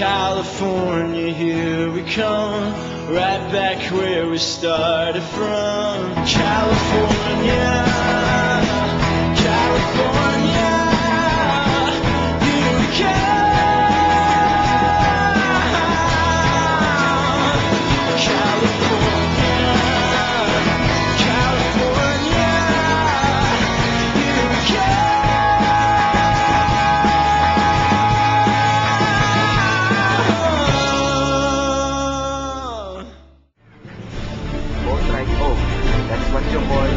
California, here we come, right back where we started from. California, California, here we come.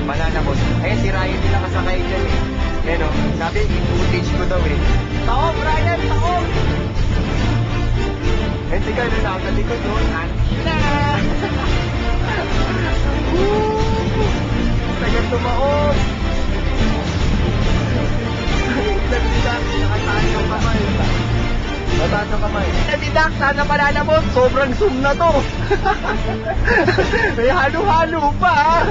Banana boss. Eh, si Ryan nila kasakay dyan eh. Eh no, sabi, footage ko daw eh. Taob, Ryan! Taob! Eh, si Carlo na ako likod doon. Antina! Tagal tumaob! Nagdidak, nakataas yung kamay. Nataas yung kamay. Nagdidak, sana banana boss. Sobrang zoom na to. May halo-halo pa.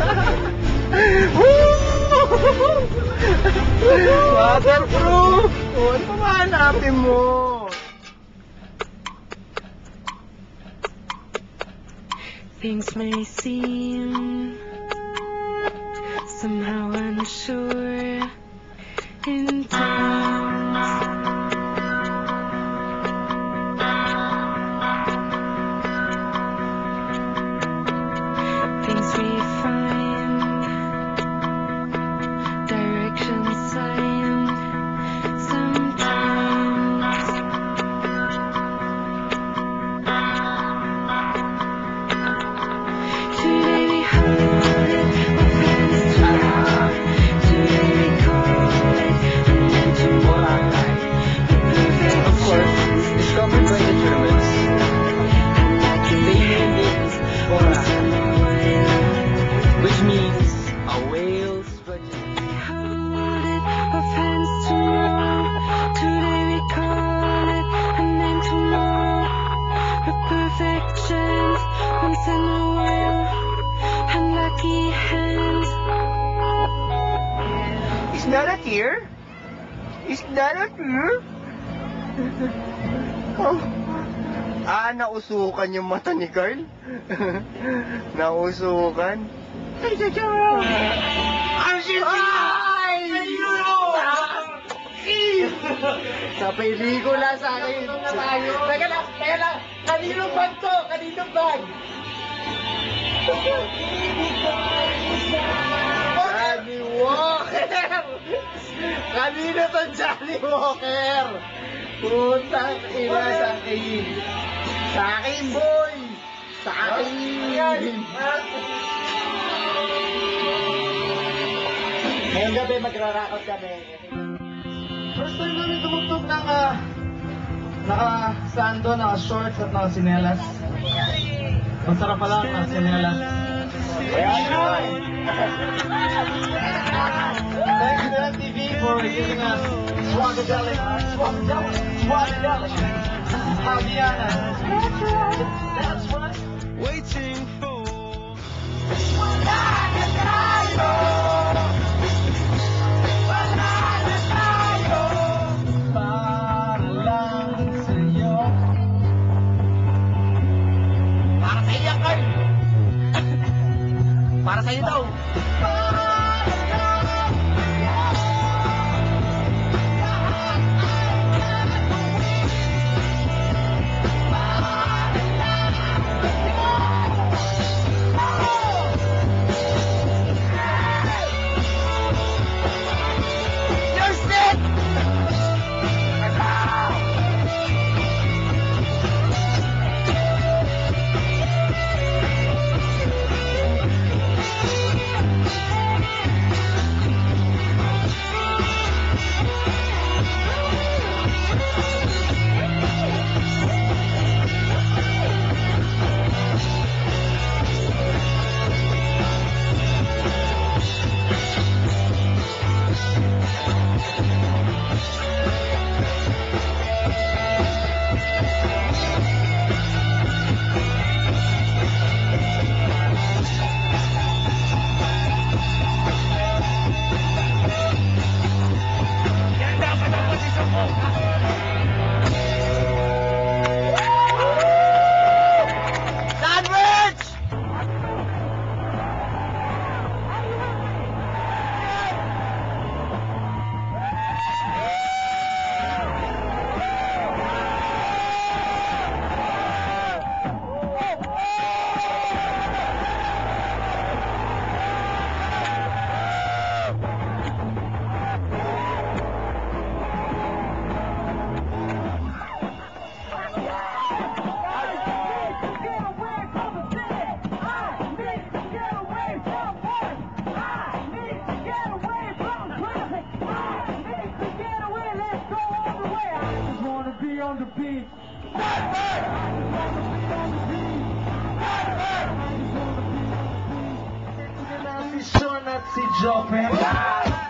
Waterproof! O, ano pa mahanapin mo? Things may seem somehow unsure in times. Things we find, direction sign sometimes. Today we hold it, with hands to love. Today we call it, and then tomorrow the perfect Of course, discovered by the Germans. They named it Bora, which means a whale's vagina. hold it, with hands to love. Today we call it, and then tomorrow the perfect chance. Once in a while, unlucky hands. Is that a tear? Is that a tear? Oh. Ah, nausukan yung mata ni Carl. Nausukan. Ay, sa pelikula sa akin. Teka lang. Kaninong bag to? Kaninong bag? Johnny Walker! Kanino to Johnny Walker? Putang ina sa akin. Sa akin, boy! Sa akin! Ngayong gabi magrarakot kami. First time namin tumugtog ng naka-sando, naka-shorts at naka-sinelas. Masarap pala ang naka-sinelas. Thanks to MTV for giving us Swagadelic. Aviana. That's right. Waiting for Para lang sa'yo. Para sa'yo, Carl. Para sa'yo daw. the beat. Si Sean at si Joe,